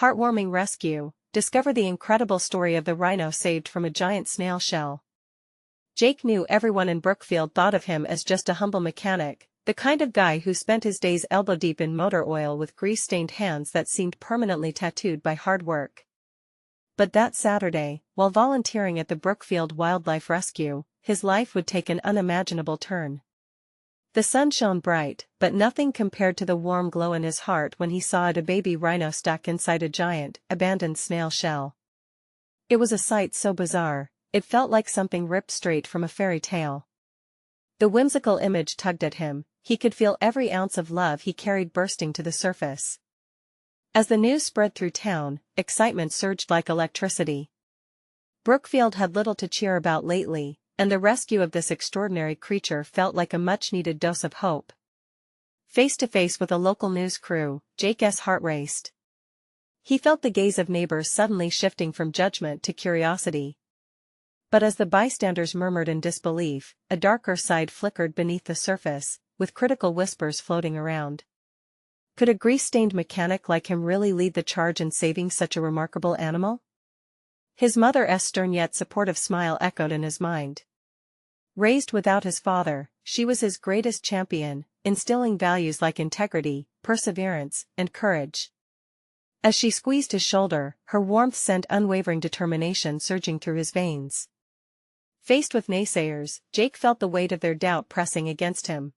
Heartwarming rescue. Discover the incredible story of the rhino saved from a giant snail shell. Jake knew everyone in Brookfield thought of him as just a humble mechanic, the kind of guy who spent his days elbow-deep in motor oil with grease-stained hands that seemed permanently tattooed by hard work. But that Saturday, while volunteering at the Brookfield Wildlife Rescue, his life would take an unimaginable turn. The sun shone bright, but nothing compared to the warm glow in his heart when he saw a baby rhino stuck inside a giant, abandoned snail shell. It was a sight so bizarre, it felt like something ripped straight from a fairy tale. The whimsical image tugged at him, he could feel every ounce of love he carried bursting to the surface. As the news spread through town, excitement surged like electricity. Brookfield had little to cheer about lately, and the rescue of this extraordinary creature felt like a much-needed dose of hope. Face to face with a local news crew, Jake's heart raced. He felt the gaze of neighbors suddenly shifting from judgment to curiosity. But as the bystanders murmured in disbelief, a darker side flickered beneath the surface, with critical whispers floating around. Could a grease-stained mechanic like him really lead the charge in saving such a remarkable animal? His mother's stern yet supportive smile echoed in his mind. Raised without his father, she was his greatest champion, instilling values like integrity, perseverance, and courage. As she squeezed his shoulder, her warmth sent unwavering determination surging through his veins. Faced with naysayers, Jake felt the weight of their doubt pressing against him.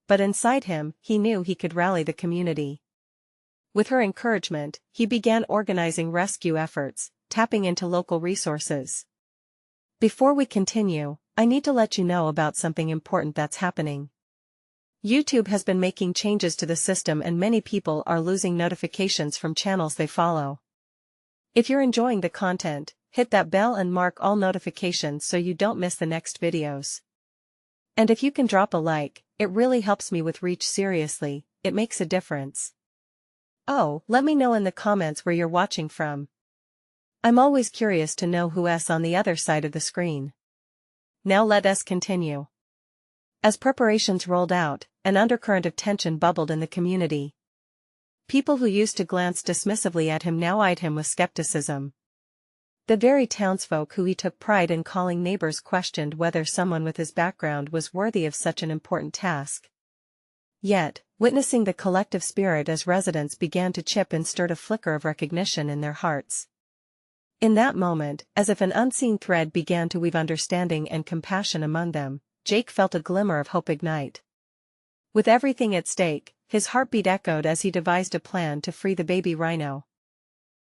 But inside him, he knew he could rally the community. With her encouragement, he began organizing rescue efforts, tapping into local resources. Before we continue, I need to let you know about something important that's happening. YouTube has been making changes to the system and many people are losing notifications from channels they follow. If you're enjoying the content, hit that bell and mark all notifications so you don't miss the next videos. And if you can drop a like, it really helps me with reach. Seriously, it makes a difference. Oh, let me know in the comments where you're watching from. I'm always curious to know who's on the other side of the screen. Now let us continue. As preparations rolled out, an undercurrent of tension bubbled in the community. People who used to glance dismissively at him now eyed him with skepticism. The very townsfolk who he took pride in calling neighbors questioned whether someone with his background was worthy of such an important task. Yet, witnessing the collective spirit as residents began to chip in stirred a flicker of recognition in their hearts. In that moment, as if an unseen thread began to weave understanding and compassion among them, Jake felt a glimmer of hope ignite. With everything at stake, his heartbeat echoed as he devised a plan to free the baby rhino.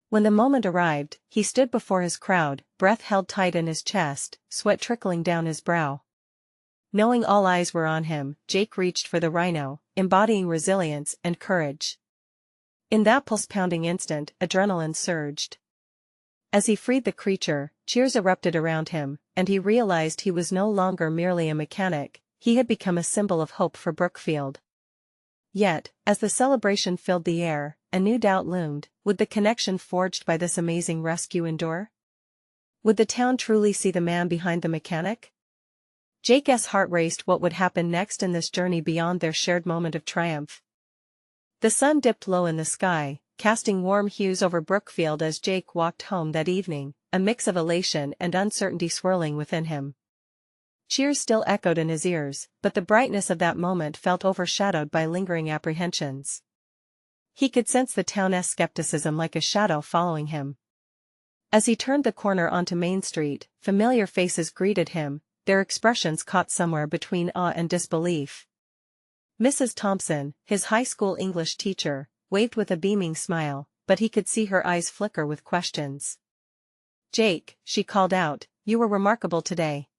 When the moment arrived, he stood before his crowd, breath held tight in his chest, sweat trickling down his brow. Knowing all eyes were on him, Jake reached for the rhino, embodying resilience and courage. In that pulse-pounding instant, adrenaline surged. As he freed the creature, cheers erupted around him, and he realized he was no longer merely a mechanic, he had become a symbol of hope for Brookfield. Yet, as the celebration filled the air, a new doubt loomed: would the connection forged by this amazing rescue endure? Would the town truly see the man behind the mechanic? Jake's heart raced. What would happen next in this journey beyond their shared moment of triumph? The sun dipped low in the sky, casting warm hues over Brookfield as Jake walked home that evening, a mix of elation and uncertainty swirling within him. Cheers still echoed in his ears, but the brightness of that moment felt overshadowed by lingering apprehensions. He could sense the town's skepticism like a shadow following him. As he turned the corner onto Main Street, familiar faces greeted him, their expressions caught somewhere between awe and disbelief. Mrs. Thompson, his high school English teacher, waved with a beaming smile, but he could see her eyes flicker with questions. "Jake," she called out, "you were remarkable today.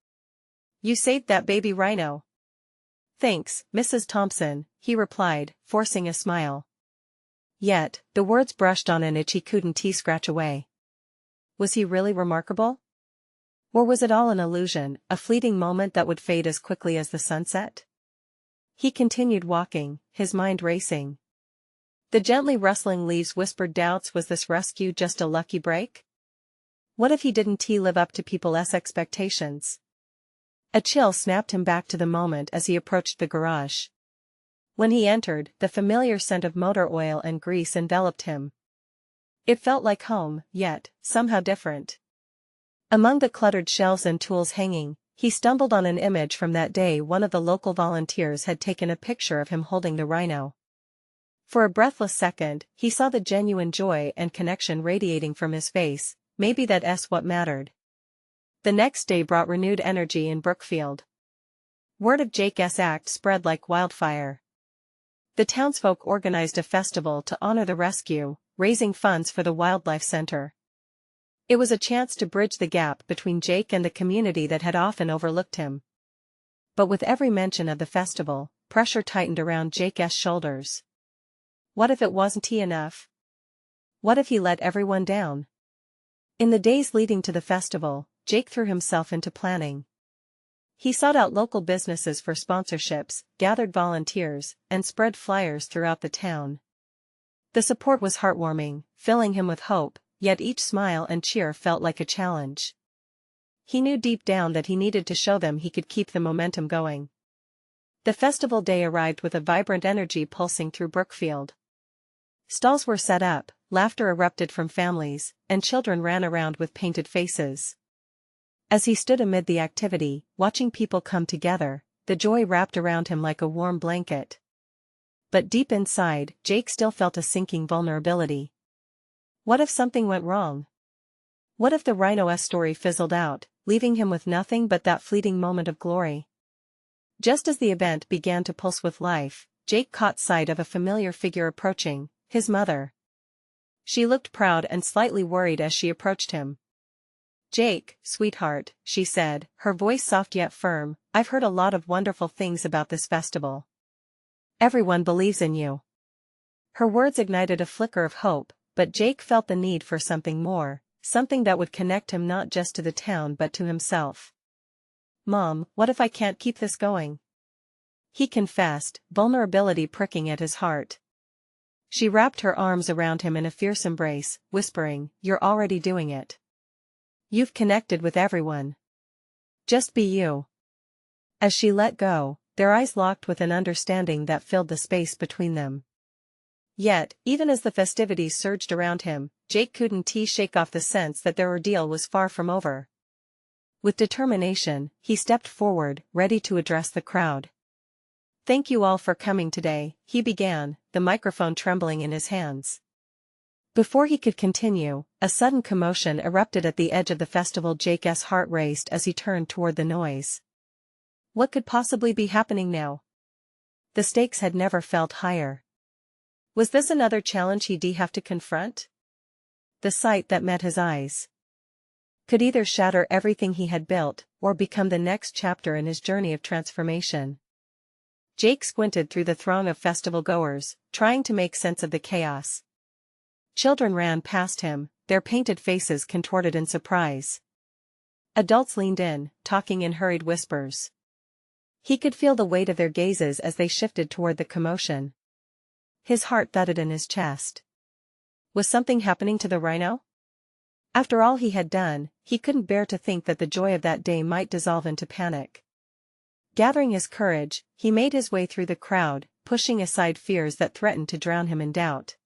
You saved that baby rhino." "Thanks, Mrs. Thompson," he replied, forcing a smile. Yet, the words brushed on an itch he couldn't scratch away. Was he really remarkable? Or was it all an illusion, a fleeting moment that would fade as quickly as the sunset? He continued walking, his mind racing. The gently rustling leaves whispered doubts. Was this rescue just a lucky break? What if he didn't live up to people's expectations? A chill snapped him back to the moment as he approached the garage. When he entered, the familiar scent of motor oil and grease enveloped him. It felt like home, yet, somehow different. Among the cluttered shelves and tools hanging, he stumbled on an image from that day one of the local volunteers had taken a picture of him holding the rhino. For a breathless second, he saw the genuine joy and connection radiating from his face. Maybe that's what mattered. The next day brought renewed energy in Brookfield. Word of Jake's act spread like wildfire. The townsfolk organized a festival to honor the rescue, raising funds for the wildlife center. It was a chance to bridge the gap between Jake and the community that had often overlooked him. But with every mention of the festival, pressure tightened around Jake's shoulders. What if it wasn't enough? What if he let everyone down? In the days leading to the festival, Jake threw himself into planning. He sought out local businesses for sponsorships, gathered volunteers, and spread flyers throughout the town. The support was heartwarming, filling him with hope, yet each smile and cheer felt like a challenge. He knew deep down that he needed to show them he could keep the momentum going. The festival day arrived with a vibrant energy pulsing through Brookfield. Stalls were set up, laughter erupted from families, and children ran around with painted faces. As he stood amid the activity, watching people come together, the joy wrapped around him like a warm blanket. But deep inside, Jake still felt a sinking vulnerability. What if something went wrong? What if the rhino's story fizzled out, leaving him with nothing but that fleeting moment of glory? Just as the event began to pulse with life, Jake caught sight of a familiar figure approaching, his mother. She looked proud and slightly worried as she approached him. "Jake, sweetheart," she said, her voice soft yet firm, "I've heard a lot of wonderful things about this festival. Everyone believes in you." Her words ignited a flicker of hope, but Jake felt the need for something more, something that would connect him not just to the town but to himself. "Mom, what if I can't keep this going?" he confessed, vulnerability pricking at his heart. She wrapped her arms around him in a fierce embrace, whispering, "You're already doing it. You've connected with everyone. Just be you." As she let go, their eyes locked with an understanding that filled the space between them. Yet, even as the festivities surged around him, Jake couldn't shake off the sense that their ordeal was far from over. With determination, he stepped forward, ready to address the crowd. "Thank you all for coming today," he began, the microphone trembling in his hands. Before he could continue, a sudden commotion erupted at the edge of the festival. Jake's heart raced as he turned toward the noise. What could possibly be happening now? The stakes had never felt higher. Was this another challenge he'd have to confront? The sight that met his eyes could either shatter everything he had built, or become the next chapter in his journey of transformation. Jake squinted through the throng of festival-goers, trying to make sense of the chaos. Children ran past him, their painted faces contorted in surprise. Adults leaned in, talking in hurried whispers. He could feel the weight of their gazes as they shifted toward the commotion. His heart thudded in his chest. Was something happening to the rhino? After all he had done, he couldn't bear to think that the joy of that day might dissolve into panic. Gathering his courage, he made his way through the crowd, pushing aside fears that threatened to drown him in doubt.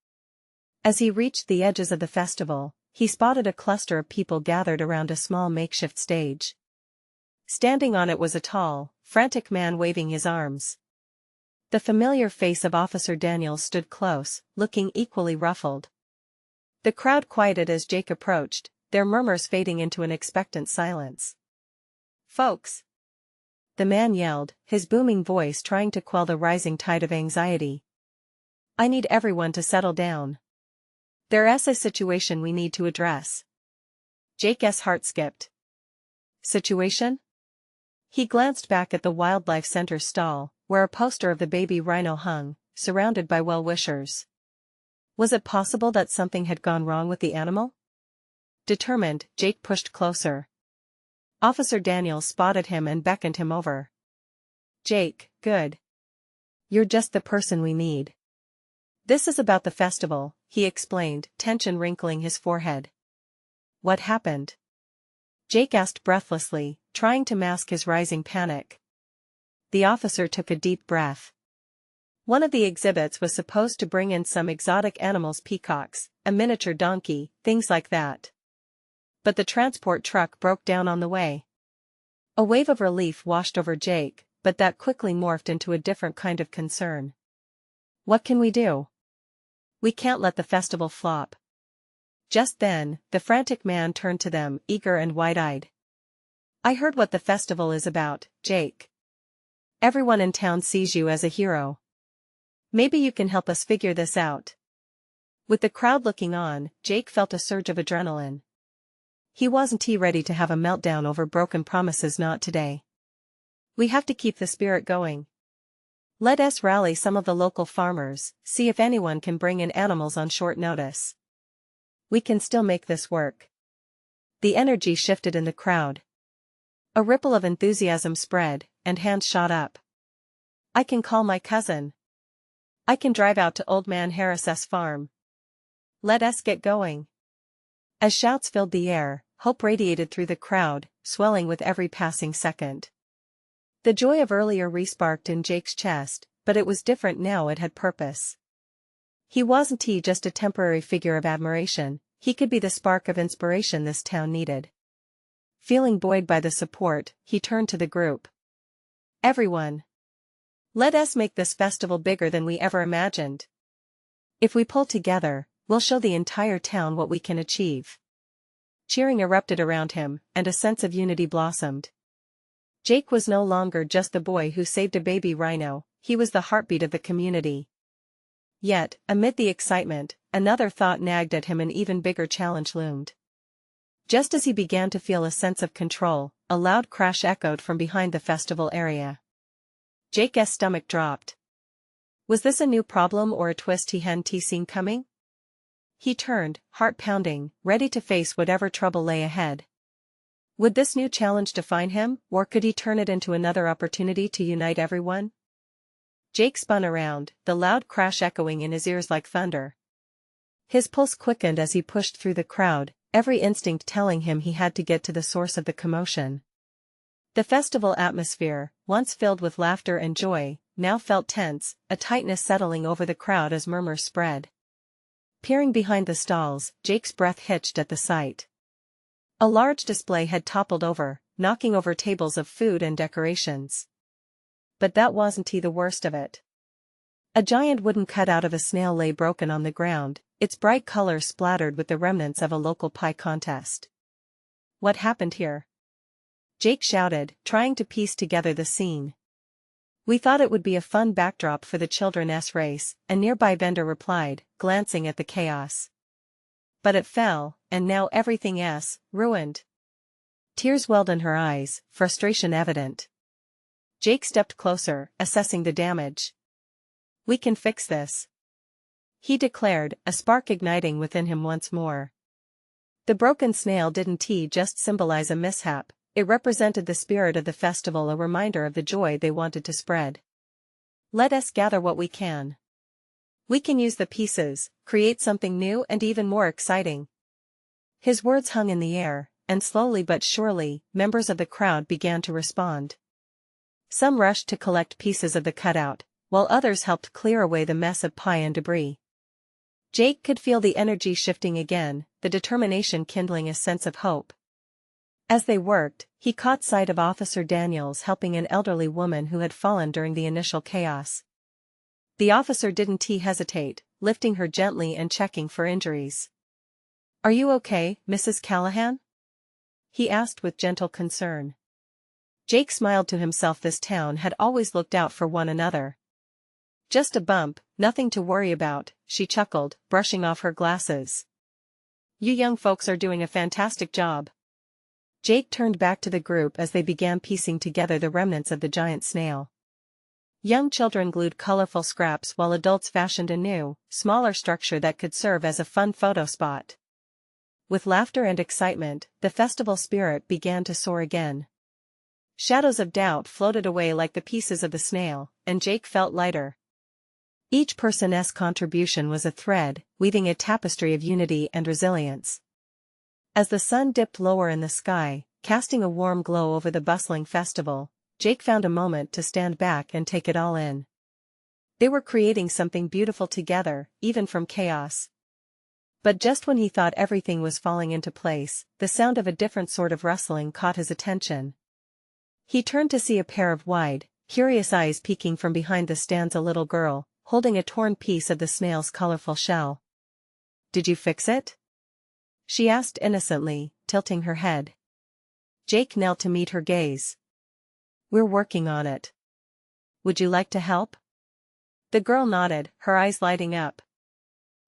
As he reached the edges of the festival, he spotted a cluster of people gathered around a small makeshift stage. Standing on it was a tall, frantic man waving his arms. The familiar face of Officer Daniels stood close, looking equally ruffled. The crowd quieted as Jake approached, their murmurs fading into an expectant silence. "Folks!" the man yelled, his booming voice trying to quell the rising tide of anxiety. "I need everyone to settle down. There's a situation we need to address." Jake's heart skipped. Situation? He glanced back at the wildlife center stall, where a poster of the baby rhino hung, surrounded by well-wishers. Was it possible that something had gone wrong with the animal? Determined, Jake pushed closer. Officer Daniels spotted him and beckoned him over. "Jake, good. You're just the person we need. This is about the festival," he explained, tension wrinkling his forehead. "What happened?" Jake asked breathlessly, trying to mask his rising panic. The officer took a deep breath. One of the exhibits was supposed to bring in some exotic animals, peacocks, a miniature donkey, things like that. But the transport truck broke down on the way. A wave of relief washed over Jake, but that quickly morphed into a different kind of concern. What can we do? We can't let the festival flop. Just then, the frantic man turned to them, eager and wide-eyed. I heard what the festival is about, Jake. Everyone in town sees you as a hero. Maybe you can help us figure this out. With the crowd looking on, Jake felt a surge of adrenaline. He wasn't ready to have a meltdown over broken promises, not today. We have to keep the spirit going. Let us rally some of the local farmers, see if anyone can bring in animals on short notice. We can still make this work. The energy shifted in the crowd. A ripple of enthusiasm spread, and hands shot up. I can call my cousin. I can drive out to Old Man Harris's farm. Let us get going. As shouts filled the air, hope radiated through the crowd, swelling with every passing second. The joy of earlier resparked in Jake's chest, but it was different now. It had purpose. He wasn't just a temporary figure of admiration, he could be the spark of inspiration this town needed. Feeling buoyed by the support, he turned to the group. Everyone. Let us make this festival bigger than we ever imagined. If we pull together, we'll show the entire town what we can achieve. Cheering erupted around him, and a sense of unity blossomed. Jake was no longer just the boy who saved a baby rhino, he was the heartbeat of the community. Yet, amid the excitement, another thought nagged at him. An even bigger challenge loomed. Just as he began to feel a sense of control, a loud crash echoed from behind the festival area. Jake's stomach dropped. Was this a new problem or a twist he hadn't seen coming? He turned, heart pounding, ready to face whatever trouble lay ahead. Would this new challenge define him, or could he turn it into another opportunity to unite everyone? Jake spun around, the loud crash echoing in his ears like thunder. His pulse quickened as he pushed through the crowd, every instinct telling him he had to get to the source of the commotion. The festival atmosphere, once filled with laughter and joy, now felt tense, a tightness settling over the crowd as murmurs spread. Peering behind the stalls, Jake's breath hitched at the sight. A large display had toppled over, knocking over tables of food and decorations. But that wasn't the worst of it. A giant wooden cutout of a snail lay broken on the ground, its bright colors splattered with the remnants of a local pie contest. What happened here? Jake shouted, trying to piece together the scene. We thought it would be a fun backdrop for the children's race, a nearby vendor replied, glancing at the chaos. But it fell, and now everything's ruined. Tears welled in her eyes, frustration evident. Jake stepped closer, assessing the damage. We can fix this, he declared, a spark igniting within him once more. The broken snail didn't just symbolize a mishap, it represented the spirit of the festival, a reminder of the joy they wanted to spread. Let us gather what we can. We can use the pieces, create something new and even more exciting. His words hung in the air, and slowly but surely, members of the crowd began to respond. Some rushed to collect pieces of the cutout, while others helped clear away the mess of pie and debris. Jake could feel the energy shifting again, the determination kindling a sense of hope. As they worked, he caught sight of Officer Daniels helping an elderly woman who had fallen during the initial chaos. The officer didn't hesitate, lifting her gently and checking for injuries. Are you okay, Mrs. Callahan? He asked with gentle concern. Jake smiled to himself. This town had always looked out for one another. Just a bump, nothing to worry about, she chuckled, brushing off her glasses. You young folks are doing a fantastic job. Jake turned back to the group as they began piecing together the remnants of the giant snail. Young children glued colorful scraps while adults fashioned a new, smaller structure that could serve as a fun photo spot. With laughter and excitement, the festival spirit began to soar again. Shadows of doubt floated away like the pieces of the snail, and Jake felt lighter. Each person's contribution was a thread, weaving a tapestry of unity and resilience. As the sun dipped lower in the sky, casting a warm glow over the bustling festival, Jake found a moment to stand back and take it all in. They were creating something beautiful together, even from chaos. But just when he thought everything was falling into place, the sound of a different sort of rustling caught his attention. He turned to see a pair of wide, curious eyes peeking from behind the stands. A little girl, holding a torn piece of the snail's colorful shell. "Did you fix it?" she asked innocently, tilting her head. Jake knelt to meet her gaze. "We're working on it. Would you like to help?" The girl nodded, her eyes lighting up.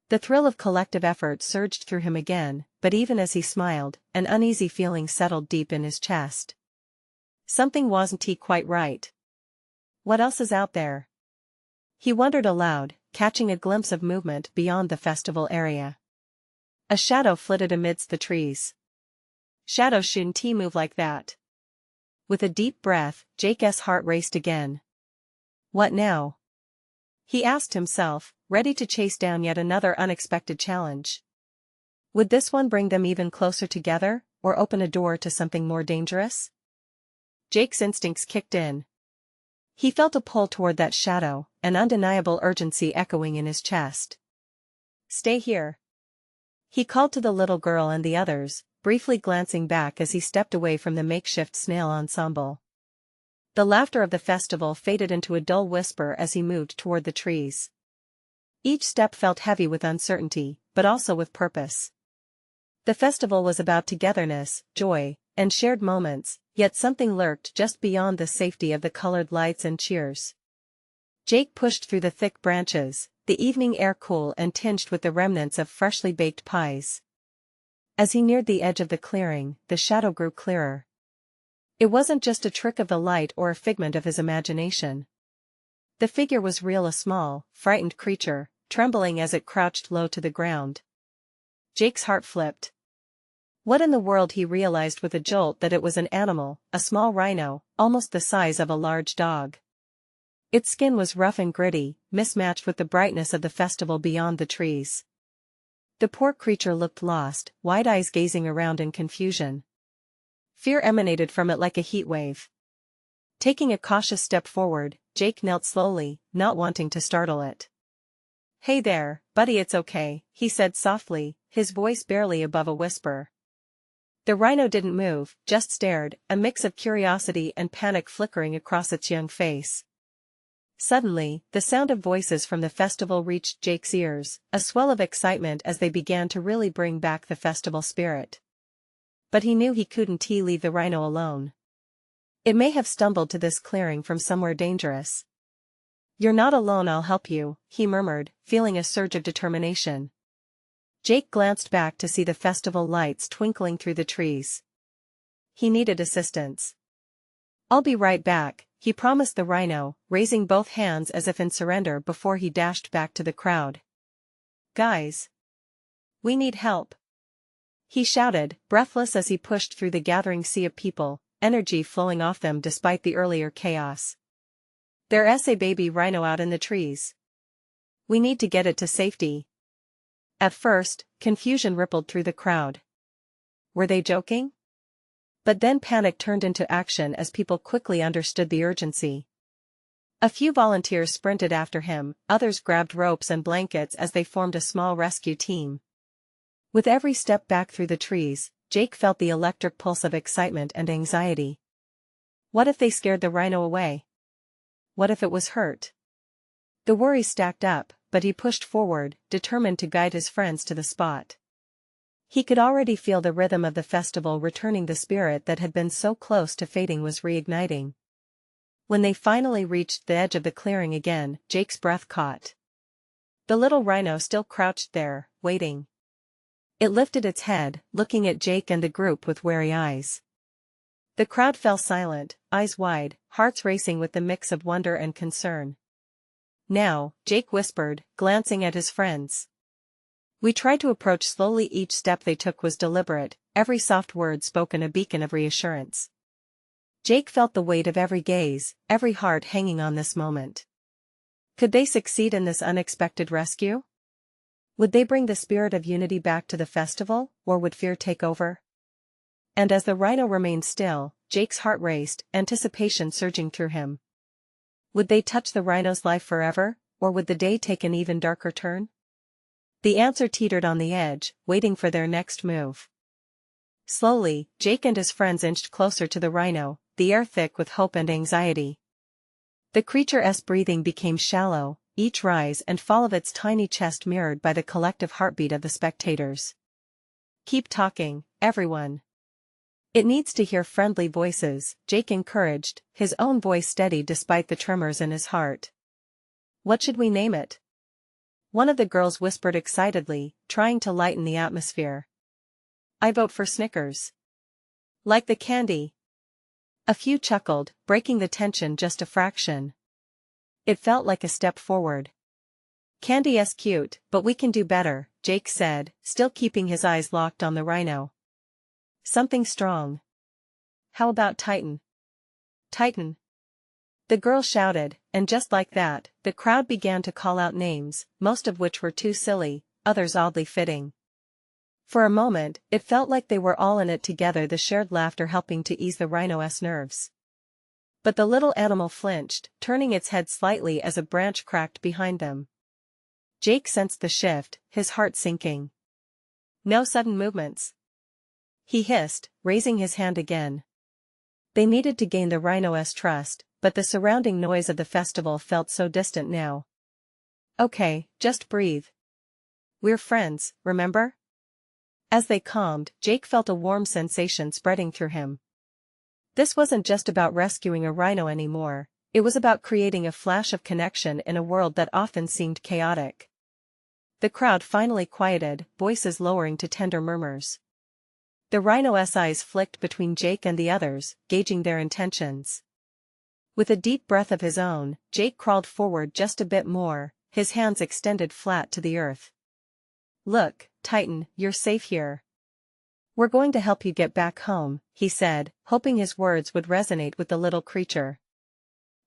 The thrill of collective effort surged through him again, but even as he smiled, an uneasy feeling settled deep in his chest. Something wasn't quite right. What else is out there? He wondered aloud, catching a glimpse of movement beyond the festival area. A shadow flitted amidst the trees. Shadows shouldn't move like that. With a deep breath, Jake's heart raced again. What now? He asked himself, ready to chase down yet another unexpected challenge. Would this one bring them even closer together, or open a door to something more dangerous? Jake's instincts kicked in. He felt a pull toward that shadow, an undeniable urgency echoing in his chest. "Stay here," he called to the little girl and the others, briefly glancing back as he stepped away from the makeshift snail ensemble. The laughter of the festival faded into a dull whisper as he moved toward the trees. Each step felt heavy with uncertainty, but also with purpose. The festival was about togetherness, joy, and shared moments, yet something lurked just beyond the safety of the colored lights and cheers. Jake pushed through the thick branches, the evening air cool and tinged with the remnants of freshly baked pies. As he neared the edge of the clearing, the shadow grew clearer. It wasn't just a trick of the light or a figment of his imagination. The figure was real, a small, frightened creature, trembling as it crouched low to the ground. Jake's heart flipped. What in the world? He realized with a jolt that it was an animal, a small rhino, almost the size of a large dog. Its skin was rough and gritty, mismatched with the brightness of the festival beyond the trees. The poor creature looked lost, wide eyes gazing around in confusion. Fear emanated from it like a heat wave. Taking a cautious step forward, Jake knelt slowly, not wanting to startle it. "Hey there, buddy, it's okay," he said softly, his voice barely above a whisper. The rhino didn't move, just stared, a mix of curiosity and panic flickering across its young face. Suddenly, the sound of voices from the festival reached Jake's ears, a swell of excitement as they began to really bring back the festival spirit. But he knew he couldn't leave the rhino alone. It may have stumbled to this clearing from somewhere dangerous. "You're not alone, I'll help you," he murmured, feeling a surge of determination. Jake glanced back to see the festival lights twinkling through the trees. He needed assistance. "I'll be right back," he promised the rhino, raising both hands as if in surrender before he dashed back to the crowd. "Guys, we need help," he shouted, breathless as he pushed through the gathering sea of people, energy flowing off them despite the earlier chaos. "There's a baby rhino out in the trees. We need to get it to safety." At first, confusion rippled through the crowd. Were they joking? But then panic turned into action as people quickly understood the urgency. A few volunteers sprinted after him, others grabbed ropes and blankets as they formed a small rescue team. With every step back through the trees, Jake felt the electric pulse of excitement and anxiety. What if they scared the rhino away? What if it was hurt? The worries stacked up, but he pushed forward, determined to guide his friends to the spot. He could already feel the rhythm of the festival returning, the spirit that had been so close to fading was reigniting. When they finally reached the edge of the clearing again, Jake's breath caught. The little rhino still crouched there, waiting. It lifted its head, looking at Jake and the group with wary eyes. The crowd fell silent, eyes wide, hearts racing with the mix of wonder and concern. "Now," Jake whispered, glancing at his friends. "We tried to approach slowly. Each step they took was deliberate, every soft word spoken a beacon of reassurance." Jake felt the weight of every gaze, every heart hanging on this moment. Could they succeed in this unexpected rescue? Would they bring the spirit of unity back to the festival, or would fear take over? And as the rhino remained still, Jake's heart raced, anticipation surging through him. Would they touch the rhino's life forever, or would the day take an even darker turn? The answer teetered on the edge, waiting for their next move. Slowly, Jake and his friends inched closer to the rhino, the air thick with hope and anxiety. The creature's breathing became shallow, each rise and fall of its tiny chest mirrored by the collective heartbeat of the spectators. "Keep talking, everyone. It needs to hear friendly voices," Jake encouraged, his own voice steady despite the tremors in his heart. "What should we name it?" one of the girls whispered excitedly, trying to lighten the atmosphere. "I vote for Snickers. Like the candy." A few chuckled, breaking the tension just a fraction. It felt like a step forward. "Candy's cute, but we can do better," Jake said, still keeping his eyes locked on the rhino. "Something strong. How about Titan?" "Titan." The girl shouted, and just like that, the crowd began to call out names, most of which were too silly, others oddly fitting. For a moment, it felt like they were all in it together, the shared laughter helping to ease the rhino's nerves. But the little animal flinched, turning its head slightly as a branch cracked behind them. Jake sensed the shift, his heart sinking. "No sudden movements," he hissed, raising his hand again. They needed to gain the rhino's trust, but the surrounding noise of the festival felt so distant now. "Okay, just breathe. We're friends, remember?" As they calmed, Jake felt a warm sensation spreading through him. This wasn't just about rescuing a rhino anymore, it was about creating a flash of connection in a world that often seemed chaotic. The crowd finally quieted, voices lowering to tender murmurs. The rhino's eyes flicked between Jake and the others, gauging their intentions. With a deep breath of his own, Jake crawled forward just a bit more, his hands extended flat to the earth. "Look, Titan, you're safe here. We're going to help you get back home," he said, hoping his words would resonate with the little creature.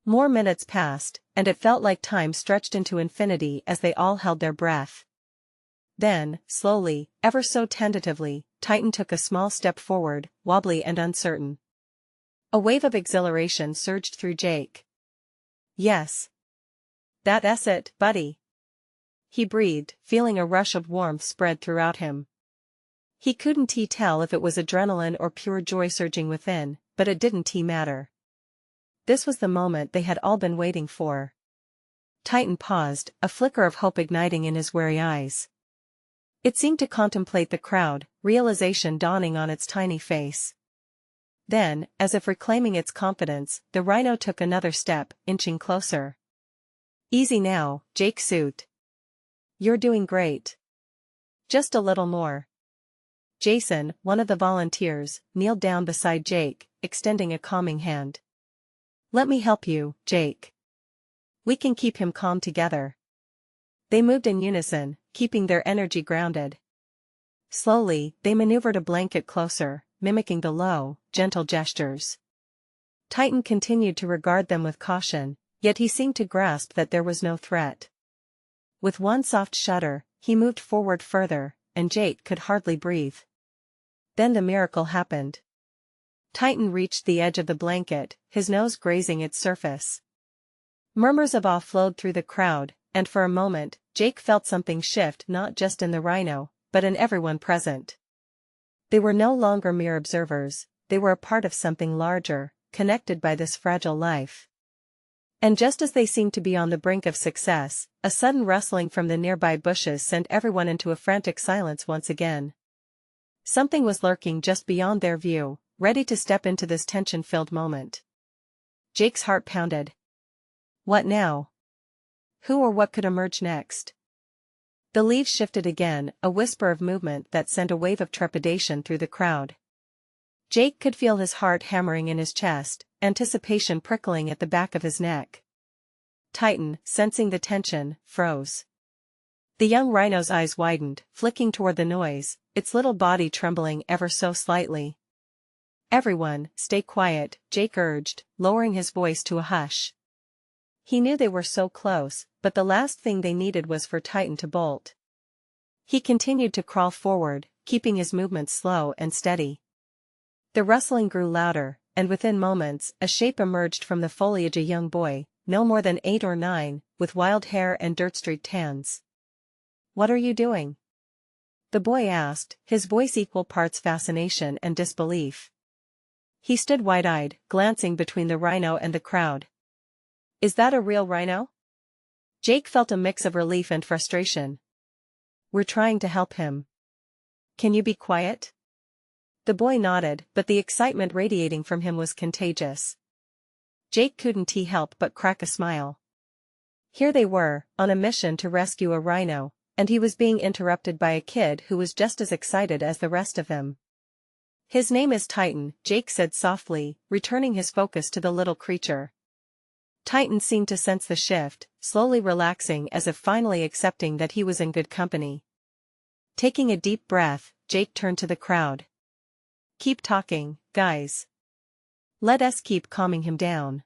More minutes passed, and it felt like time stretched into infinity as they all held their breath. Then, slowly, ever so tentatively, Titan took a small step forward, wobbly and uncertain. A wave of exhilaration surged through Jake. "Yes. That's it, buddy," he breathed, feeling a rush of warmth spread throughout him. He couldn't tell if it was adrenaline or pure joy surging within, but it didn't matter. This was the moment they had all been waiting for. Titan paused, a flicker of hope igniting in his wary eyes. It seemed to contemplate the crowd, realization dawning on its tiny face. Then, as if reclaiming its confidence, the rhino took another step, inching closer. "Easy now, Jake soothed. You're doing great. Just a little more." Jason, one of the volunteers, kneeled down beside Jake, extending a calming hand. "Let me help you, Jake. We can keep him calm together." They moved in unison, keeping their energy grounded. Slowly, they maneuvered a blanket closer, mimicking the low, gentle gestures. Titan continued to regard them with caution, yet he seemed to grasp that there was no threat. With one soft shudder, he moved forward further, and Jake could hardly breathe. Then the miracle happened. Titan reached the edge of the blanket, his nose grazing its surface. Murmurs of awe flowed through the crowd, and for a moment, Jake felt something shift not just in the rhino, but in everyone present. They were no longer mere observers, they were a part of something larger, connected by this fragile life. And just as they seemed to be on the brink of success, a sudden rustling from the nearby bushes sent everyone into a frantic silence once again. Something was lurking just beyond their view, ready to step into this tension-filled moment. Jake's heart pounded. What now? Who or what could emerge next? The leaves shifted again, a whisper of movement that sent a wave of trepidation through the crowd. Jake could feel his heart hammering in his chest, anticipation prickling at the back of his neck. Titan, sensing the tension, froze. The young rhino's eyes widened, flicking toward the noise, its little body trembling ever so slightly. "Everyone, stay quiet," Jake urged, lowering his voice to a hush. He knew they were so close, but the last thing they needed was for Titan to bolt. He continued to crawl forward, keeping his movements slow and steady. The rustling grew louder, and within moments, a shape emerged from the foliage, a young boy, no more than 8 or 9, with wild hair and dirt-streaked hands. "What are you doing?" the boy asked, his voice equal parts fascination and disbelief. He stood wide-eyed, glancing between the rhino and the crowd. "Is that a real rhino?" Jake felt a mix of relief and frustration. "We're trying to help him. Can you be quiet?" The boy nodded, but the excitement radiating from him was contagious. Jake couldn't help but crack a smile. Here they were, on a mission to rescue a rhino, and he was being interrupted by a kid who was just as excited as the rest of them. "His name is Titan," Jake said softly, returning his focus to the little creature. Titan seemed to sense the shift, slowly relaxing as if finally accepting that he was in good company. Taking a deep breath, Jake turned to the crowd. "Keep talking, guys. Let us keep calming him down."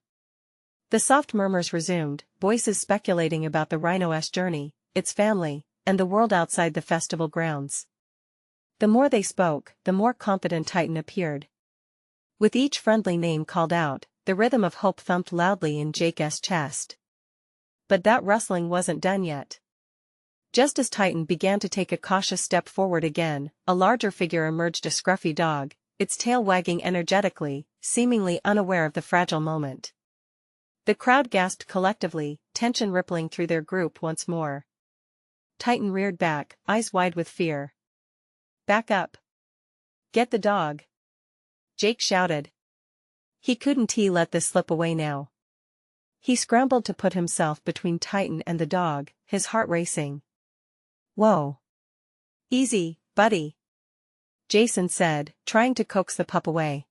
The soft murmurs resumed, voices speculating about the rhino's journey, its family, and the world outside the festival grounds. The more they spoke, the more confident Titan appeared. With each friendly name called out, the rhythm of hope thumped loudly in Jake's chest. But that rustling wasn't done yet. Just as Titan began to take a cautious step forward again, a larger figure emerged, a scruffy dog, its tail wagging energetically, seemingly unaware of the fragile moment. The crowd gasped collectively, tension rippling through their group once more. Titan reared back, eyes wide with fear. "Back up. Get the dog," Jake shouted. He couldn't let this slip away now. He scrambled to put himself between Titan and the dog, his heart racing. "Whoa. Easy, buddy," Jason said, trying to coax the pup away.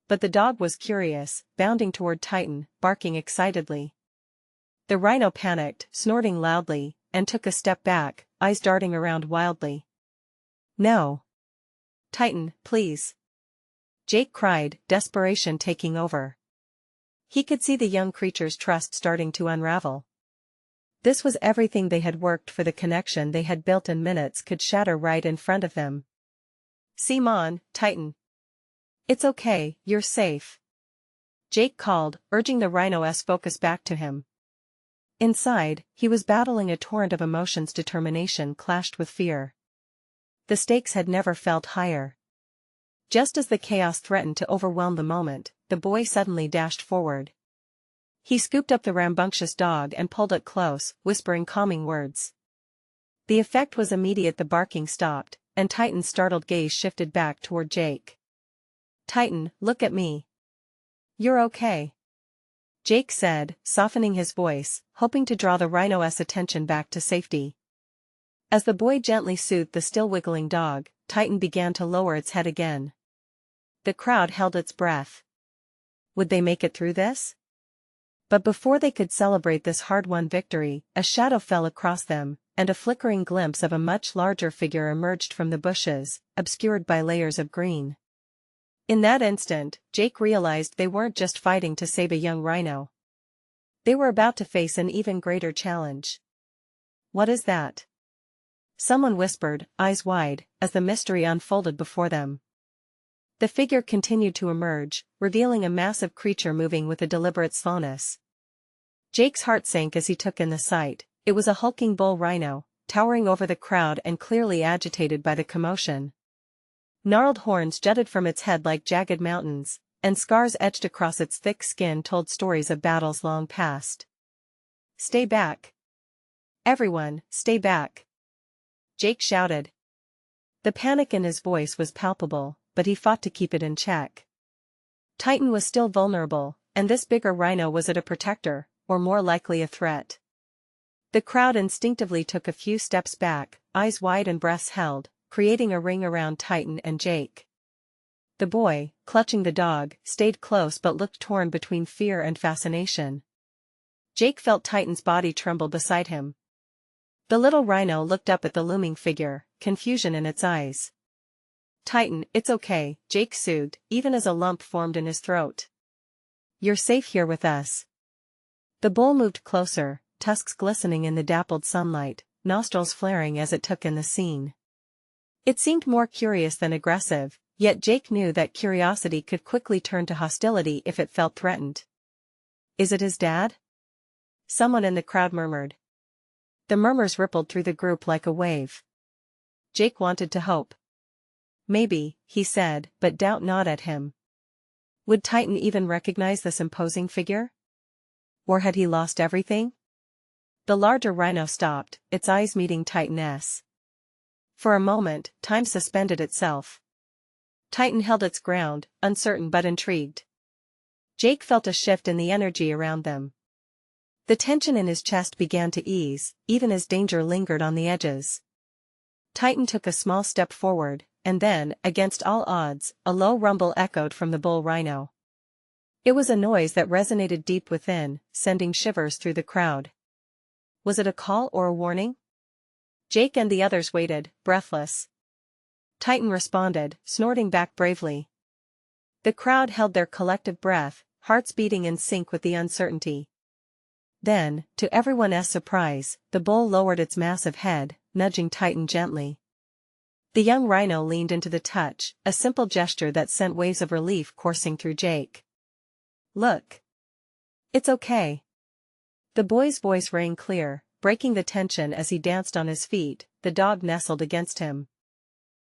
But the dog was curious, bounding toward Titan, barking excitedly. The rhino panicked, snorting loudly, and took a step back, eyes darting around wildly. "No. Titan, please," Jake cried, desperation taking over. He could see the young creature's trust starting to unravel. This was everything they had worked for, the connection they had built in minutes could shatter right in front of them. "Simon, Titan. It's okay, you're safe," Jake called, urging the rhino's focus back to him. Inside, he was battling a torrent of emotions. Determination clashed with fear. The stakes had never felt higher. Just as the chaos threatened to overwhelm the moment, the boy suddenly dashed forward. He scooped up the rambunctious dog and pulled it close, whispering calming words. The effect was immediate. The barking stopped, and Titan's startled gaze shifted back toward Jake. "Titan, look at me. You're okay," Jake said, softening his voice, hoping to draw the rhino's attention back to safety. As the boy gently soothed the still wiggling dog, Titan began to lower its head again. The crowd held its breath. Would they make it through this? But before they could celebrate this hard-won victory, a shadow fell across them, and a flickering glimpse of a much larger figure emerged from the bushes, obscured by layers of green. In that instant, Jake realized they weren't just fighting to save a young rhino. They were about to face an even greater challenge. "What is that?" someone whispered, eyes wide, as the mystery unfolded before them. The figure continued to emerge, revealing a massive creature moving with a deliberate slowness. Jake's heart sank as he took in the sight. It was a hulking bull rhino, towering over the crowd and clearly agitated by the commotion. Gnarled horns jutted from its head like jagged mountains, and scars etched across its thick skin told stories of battles long past. "Stay back. Everyone, stay back," Jake shouted. The panic in his voice was palpable, but he fought to keep it in check. Titan was still vulnerable, and this bigger rhino was it a protector, or more likely a threat? The crowd instinctively took a few steps back, eyes wide and breaths held, creating a ring around Titan and Jake. The boy, clutching the dog, stayed close but looked torn between fear and fascination. Jake felt Titan's body tremble beside him. The little rhino looked up at the looming figure, confusion in its eyes. "Titan, it's okay," Jake soothed, even as a lump formed in his throat. "You're safe here with us." The bull moved closer, tusks glistening in the dappled sunlight, nostrils flaring as it took in the scene. It seemed more curious than aggressive, yet Jake knew that curiosity could quickly turn to hostility if it felt threatened. "Is it his dad?" someone in the crowd murmured. The murmurs rippled through the group like a wave. Jake wanted to hope. Maybe, he said, but doubt gnawed at him. Would Titan even recognize this imposing figure? Or had he lost everything? The larger rhino stopped, its eyes meeting Titan's. For a moment, time suspended itself. Titan held its ground, uncertain but intrigued. Jake felt a shift in the energy around them. The tension in his chest began to ease, even as danger lingered on the edges. Titan took a small step forward, and then, against all odds, a low rumble echoed from the bull rhino. It was a noise that resonated deep within, sending shivers through the crowd. Was it a call or a warning? Jake and the others waited, breathless. Titan responded, snorting back bravely. The crowd held their collective breath, hearts beating in sync with the uncertainty. Then, to everyone's surprise, the bull lowered its massive head, nudging Titan gently. The young rhino leaned into the touch, a simple gesture that sent waves of relief coursing through Jake. Look. It's okay. The boy's voice rang clear, breaking the tension as he danced on his feet, the dog nestled against him.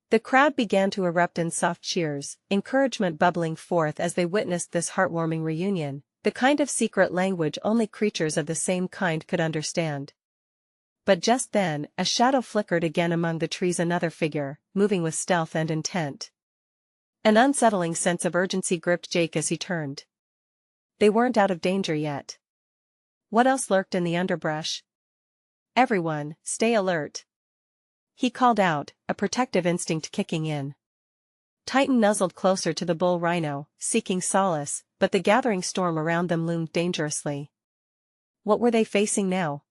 The crowd began to erupt in soft cheers, encouragement bubbling forth as they witnessed this heartwarming reunion, the kind of secret language only creatures of the same kind could understand. But just then, a shadow flickered again among the trees, another figure, moving with stealth and intent. An unsettling sense of urgency gripped Jake as he turned. They weren't out of danger yet. What else lurked in the underbrush? Everyone, stay alert. He called out, a protective instinct kicking in. Titan nuzzled closer to the bull rhino, seeking solace, but the gathering storm around them loomed dangerously. What were they facing now?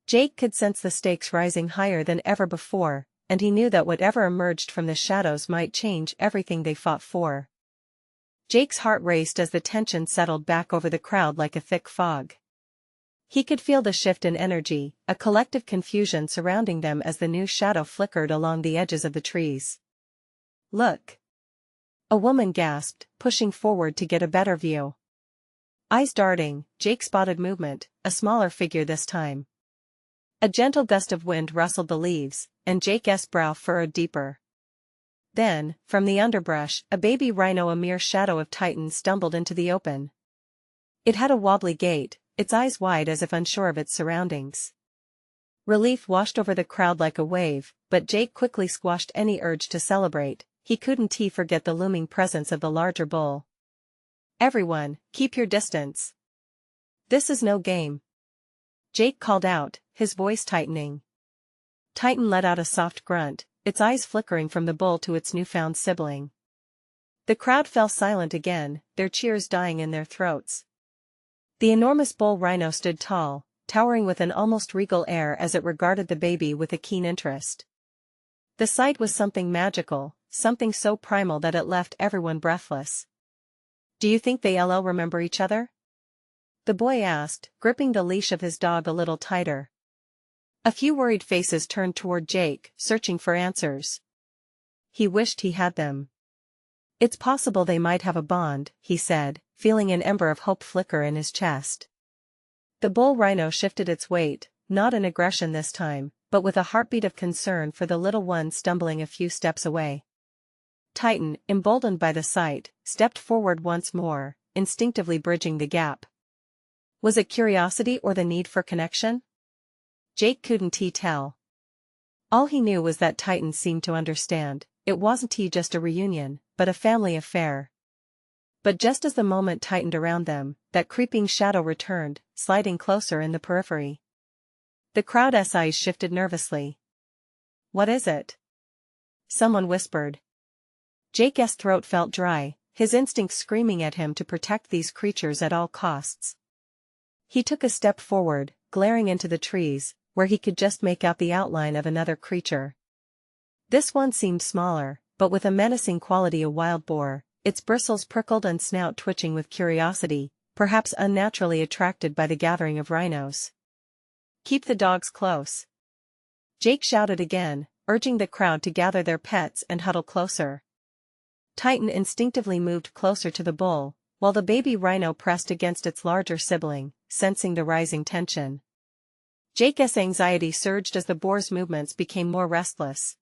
Jake could sense the stakes rising higher than ever before, and he knew that whatever emerged from the shadows might change everything they fought for. Jake's heart raced as the tension settled back over the crowd like a thick fog. He could feel the shift in energy, a collective confusion surrounding them as the new shadow flickered along the edges of the trees. Look! A woman gasped, pushing forward to get a better view. Eyes darting, Jake spotted movement, a smaller figure this time. A gentle gust of wind rustled the leaves, and Jake's brow furrowed deeper. Then, from the underbrush, a baby rhino, a mere shadow of Titan, stumbled into the open. It had a wobbly gait, its eyes wide as if unsure of its surroundings. Relief washed over the crowd like a wave, but Jake quickly squashed any urge to celebrate. He couldn't forget the looming presence of the larger bull. Everyone, keep your distance. This is no game. Jake called out, his voice tightening. Titan let out a soft grunt, its eyes flickering from the bull to its newfound sibling. The crowd fell silent again, their cheers dying in their throats. The enormous bull rhino stood tall, towering with an almost regal air as it regarded the baby with a keen interest. The sight was something magical, something so primal that it left everyone breathless. Do you think they'll remember each other? The boy asked, gripping the leash of his dog a little tighter. A few worried faces turned toward Jake, searching for answers. He wished he had them. It's possible they might have a bond, he said, feeling an ember of hope flicker in his chest. The bull rhino shifted its weight, not in aggression this time, but with a heartbeat of concern for the little one stumbling a few steps away. Titan, emboldened by the sight, stepped forward once more, instinctively bridging the gap. Was it curiosity or the need for connection? Jake couldn't tell. All he knew was that Titan seemed to understand. It wasn't just a reunion, but a family affair. But just as the moment tightened around them, that creeping shadow returned, sliding closer in the periphery. The crowd's eyes shifted nervously. What is it? Someone whispered. Jake's throat felt dry, his instincts screaming at him to protect these creatures at all costs. He took a step forward, glaring into the trees, where he could just make out the outline of another creature. This one seemed smaller, but with a menacing quality, a wild boar, its bristles prickled and snout twitching with curiosity, perhaps unnaturally attracted by the gathering of rhinos. Keep the dogs close. Jake shouted again, urging the crowd to gather their pets and huddle closer. Titan instinctively moved closer to the bull, while the baby rhino pressed against its larger sibling, sensing the rising tension. Jake's anxiety surged as the boar's movements became more restless.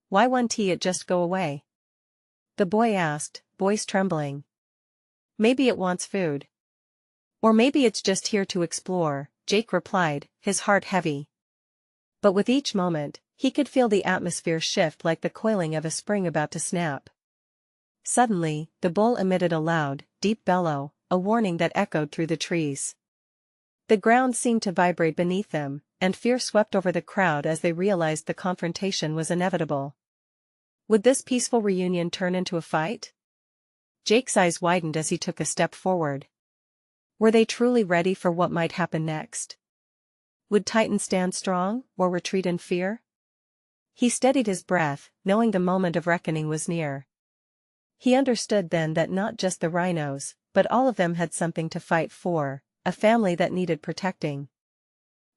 "Why won't it just go away?" the boy asked, voice trembling. "Maybe it wants food. Or maybe it's just here to explore," Jake replied, his heart heavy. But with each moment, he could feel the atmosphere shift like the coiling of a spring about to snap. Suddenly, the bull emitted a loud, deep bellow, a warning that echoed through the trees. The ground seemed to vibrate beneath them, and fear swept over the crowd as they realized the confrontation was inevitable. Would this peaceful reunion turn into a fight? Jake's eyes widened as he took a step forward. Were they truly ready for what might happen next? Would Titan stand strong, or retreat in fear? He steadied his breath, knowing the moment of reckoning was near. He understood then that not just the rhinos, but all of them had something to fight for, a family that needed protecting.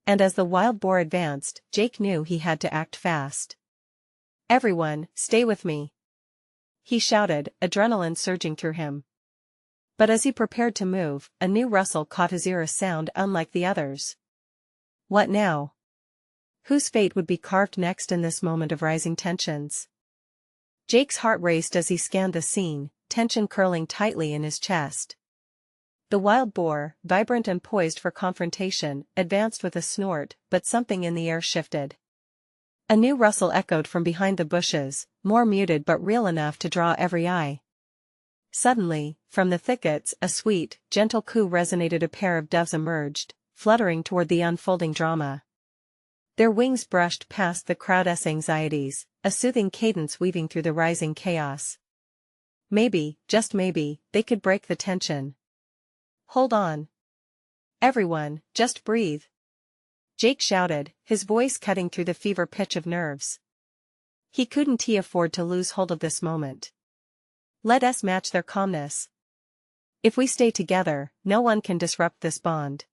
And as the wild boar advanced, Jake knew he had to act fast. "Everyone, stay with me!" he shouted, adrenaline surging through him. But as he prepared to move, a new rustle caught his ear, a sound unlike the others. What now? Whose fate would be carved next in this moment of rising tensions? Jake's heart raced as he scanned the scene, tension curling tightly in his chest. The wild boar, vibrant and poised for confrontation, advanced with a snort, but something in the air shifted. A new rustle echoed from behind the bushes, more muted but real enough to draw every eye. Suddenly, from the thickets, a sweet, gentle coo resonated. A pair of doves emerged, fluttering toward the unfolding drama. Their wings brushed past the crowd's anxieties, a soothing cadence weaving through the rising chaos. Maybe, just maybe, they could break the tension. "Hold on. Everyone, just breathe," Jake shouted, his voice cutting through the fever pitch of nerves. He couldn't afford to lose hold of this moment. Let us match their calmness. If we stay together, no one can disrupt this bond.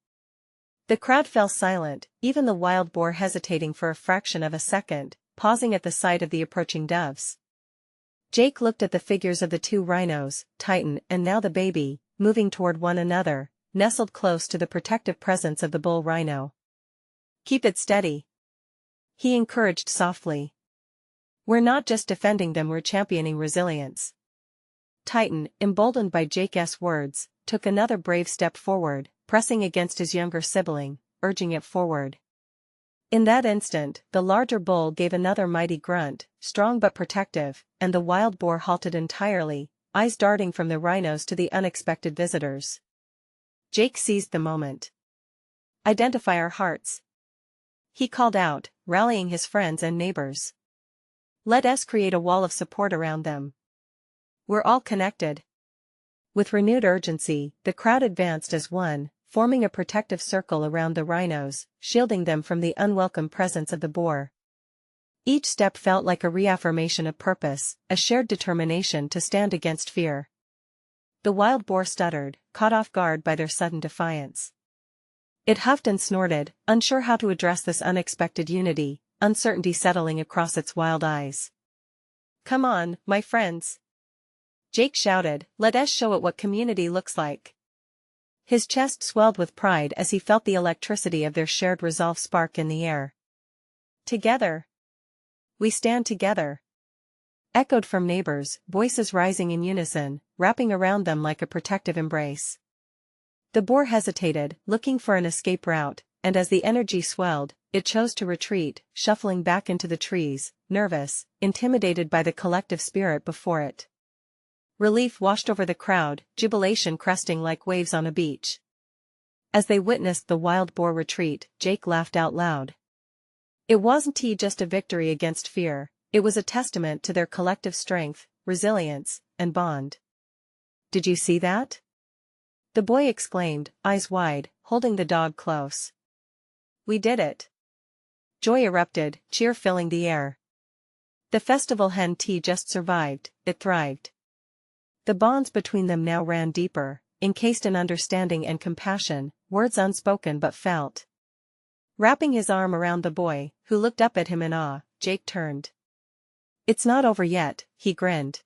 The crowd fell silent, even the wild boar hesitating for a fraction of a second, pausing at the sight of the approaching doves. Jake looked at the figures of the two rhinos, Titan and now the baby, moving toward one another, nestled close to the protective presence of the bull rhino. "Keep it steady," he encouraged softly. "We're not just defending them, we're championing resilience." Titan, emboldened by Jake's words, took another brave step forward, pressing against his younger sibling, urging it forward. In that instant, the larger bull gave another mighty grunt, strong but protective, and the wild boar halted entirely, eyes darting from the rhinos to the unexpected visitors. Jake seized the moment. "Identify our hearts," he called out, rallying his friends and neighbors. "Let us create a wall of support around them. We're all connected." With renewed urgency, the crowd advanced as one, forming a protective circle around the rhinos, shielding them from the unwelcome presence of the boar. Each step felt like a reaffirmation of purpose, a shared determination to stand against fear. The wild boar stuttered, caught off guard by their sudden defiance. It huffed and snorted, unsure how to address this unexpected unity, uncertainty settling across its wild eyes. "Come on, my friends," Jake shouted, "let us show it what community looks like." His chest swelled with pride as he felt the electricity of their shared resolve spark in the air. "Together. We stand together," echoed from neighbors, voices rising in unison, wrapping around them like a protective embrace. The boar hesitated, looking for an escape route, and as the energy swelled, it chose to retreat, shuffling back into the trees, nervous, intimidated by the collective spirit before it. Relief washed over the crowd, jubilation cresting like waves on a beach. As they witnessed the wild boar retreat, Jake laughed out loud. It wasn't just a victory against fear, it was a testament to their collective strength, resilience, and bond. "Did you see that?" the boy exclaimed, eyes wide, holding the dog close. "We did it!" Joy erupted, cheer filling the air. The festival hadn't just survived, it thrived. The bonds between them now ran deeper, encased in understanding and compassion, words unspoken but felt. Wrapping his arm around the boy, who looked up at him in awe, Jake turned. "It's not over yet," he grinned.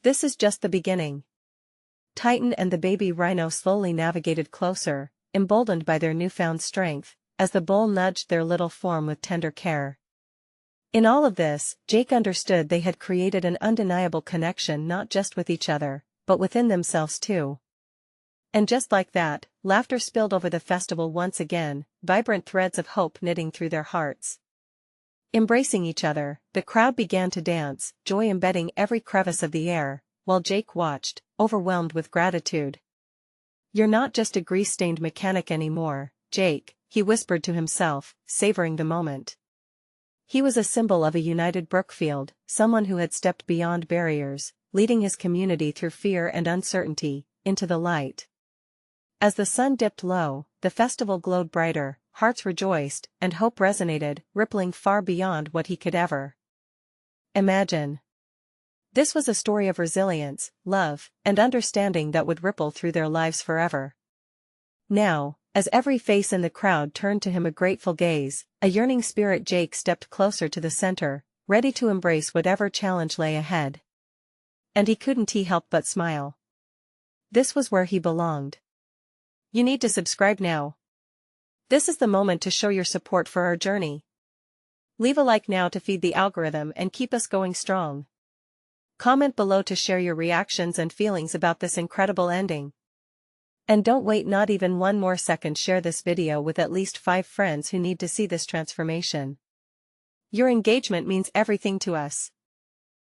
"This is just the beginning." Titan and the baby rhino slowly navigated closer, emboldened by their newfound strength, as the bull nudged their little form with tender care. In all of this, Jake understood they had created an undeniable connection not just with each other, but within themselves too. And just like that, laughter spilled over the festival once again, vibrant threads of hope knitting through their hearts. Embracing each other, the crowd began to dance, joy embedding every crevice of the air, while Jake watched, overwhelmed with gratitude. "You're not just a grease-stained mechanic anymore, Jake," he whispered to himself, savoring the moment. He was a symbol of a united Brookfield, someone who had stepped beyond barriers, leading his community through fear and uncertainty, into the light. As the sun dipped low, the festival glowed brighter, hearts rejoiced, and hope resonated, rippling far beyond what he could ever imagine. This was a story of resilience, love, and understanding that would ripple through their lives forever. Now, as every face in the crowd turned to him a grateful gaze, a yearning spirit, Jake stepped closer to the center, ready to embrace whatever challenge lay ahead. And he couldn't help but smile. This was where he belonged. You need to subscribe now. This is the moment to show your support for our journey. Leave a like now to feed the algorithm and keep us going strong. Comment below to share your reactions and feelings about this incredible ending. And don't wait not even one more second, share this video with at least 5 friends who need to see this transformation. Your engagement means everything to us.